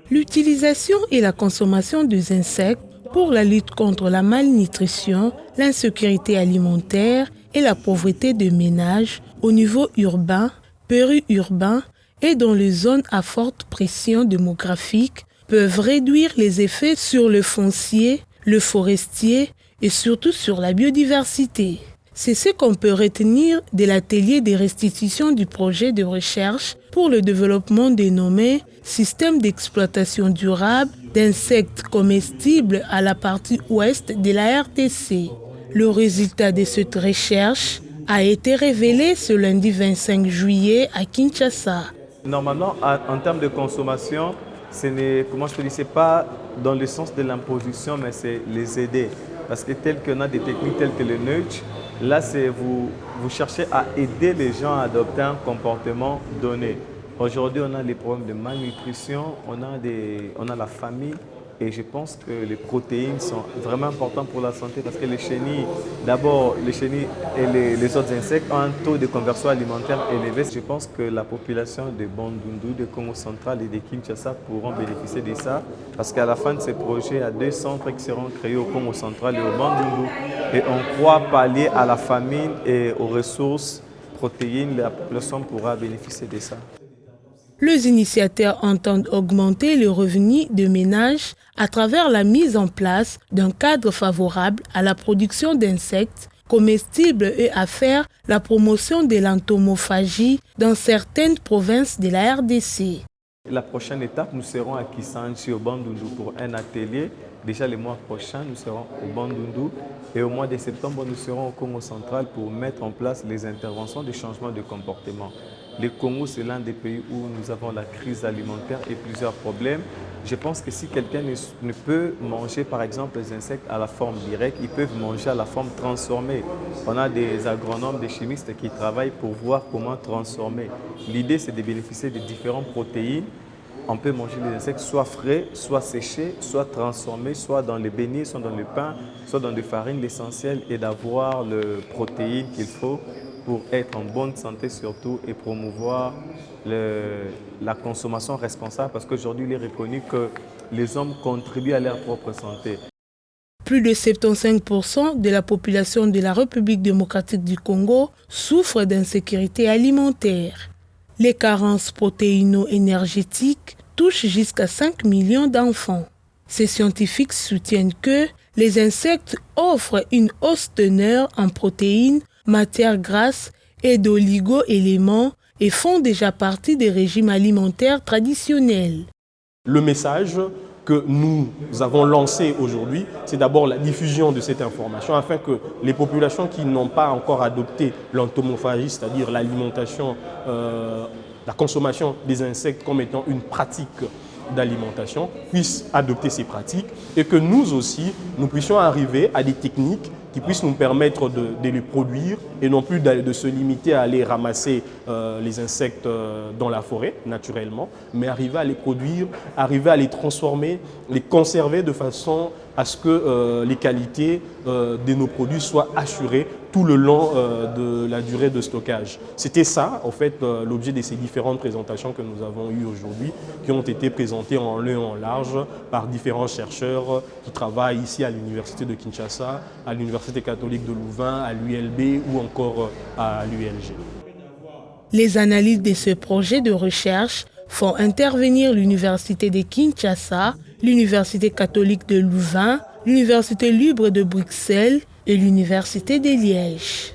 L'utilisation et la consommation des insectes pour la lutte contre la malnutrition, l'insécurité alimentaire et la pauvreté de ménages au niveau urbain, périurbain et dans les zones à forte pression démographique peuvent réduire les effets sur le foncier, le forestier et surtout sur la biodiversité. C'est ce qu'on peut retenir de l'atelier de restitution du projet de recherche pour le développement dénommé Système d'exploitation durable d'insectes comestibles à la partie ouest de la RDC. Le résultat de cette recherche a été révélé ce lundi 25 juillet à Kinshasa. Normalement, en termes de consommation, ce n'est pas dans le sens de l'imposition, mais c'est les aider. Parce que tel qu'on a des techniques telles que le nudge, là, c'est vous cherchez à aider les gens à adopter un comportement donné. Aujourd'hui, on a les problèmes de malnutrition, on a la famille et je pense que les protéines sont vraiment importantes pour la santé parce que les chenilles et les autres insectes ont un taux de conversion alimentaire élevé. Je pense que la population de Bandundu, de Congo central et de Kinshasa pourront bénéficier de ça parce qu'à la fin de ce projet, il y a 2 centres qui seront créés au Congo central et au Bandundu et on croit pallier à la famine et aux ressources protéines, la population pourra bénéficier de ça. Les initiateurs entendent augmenter les revenus de ménages à travers la mise en place d'un cadre favorable à la production d'insectes comestibles et à faire la promotion de l'entomophagie dans certaines provinces de la RDC. La prochaine étape, nous serons à Kisanji au Bandundu pour un atelier. Déjà le mois prochain, nous serons au Bandundu et au mois de septembre, nous serons au Congo central pour mettre en place les interventions de changement de comportement. Le Congo, c'est l'un des pays où nous avons la crise alimentaire et plusieurs problèmes. Je pense que si quelqu'un ne peut manger, par exemple, les insectes à la forme directe, ils peuvent manger à la forme transformée. On a des agronomes, des chimistes qui travaillent pour voir comment transformer. L'idée, c'est de bénéficier de différentes protéines. On peut manger les insectes soit frais, soit séchés, soit transformés, soit dans les beignets, soit dans le pain, soit dans des farines. L'essentiel est d'avoir les protéines qu'il faut pour être en bonne santé surtout et promouvoir la consommation responsable parce qu'aujourd'hui, il est reconnu que les hommes contribuent à leur propre santé. Plus de 75% de la population de la République démocratique du Congo souffre d'insécurité alimentaire. Les carences protéino-énergétiques touchent jusqu'à 5 millions d'enfants. Ces scientifiques soutiennent que les insectes offrent une hausse teneur en protéines, matières grasses et d'oligo-éléments et font déjà partie des régimes alimentaires traditionnels. Le message que nous avons lancé aujourd'hui, c'est d'abord la diffusion de cette information afin que les populations qui n'ont pas encore adopté l'entomophagie, c'est-à-dire l'alimentation, la consommation des insectes comme étant une pratique d'alimentation, puissent adopter ces pratiques et que nous aussi, nous puissions arriver à des techniques qui puissent nous permettre de les produire et non plus de se limiter à aller ramasser les insectes dans la forêt, naturellement, mais arriver à les produire, arriver à les transformer, les conserver de façon à ce que les qualités de nos produits soient assurées tout le long de la durée de stockage. C'était ça, en fait, l'objet de ces différentes présentations que nous avons eues aujourd'hui, qui ont été présentées en long et en large par différents chercheurs qui travaillent ici à l'Université de Kinshasa, à l'Université catholique de Louvain, à l'ULB ou encore à l'ULG. Les analyses de ce projet de recherche font intervenir l'Université de Kinshasa, l'Université catholique de Louvain, l'Université libre de Bruxelles et l'Université de Liège.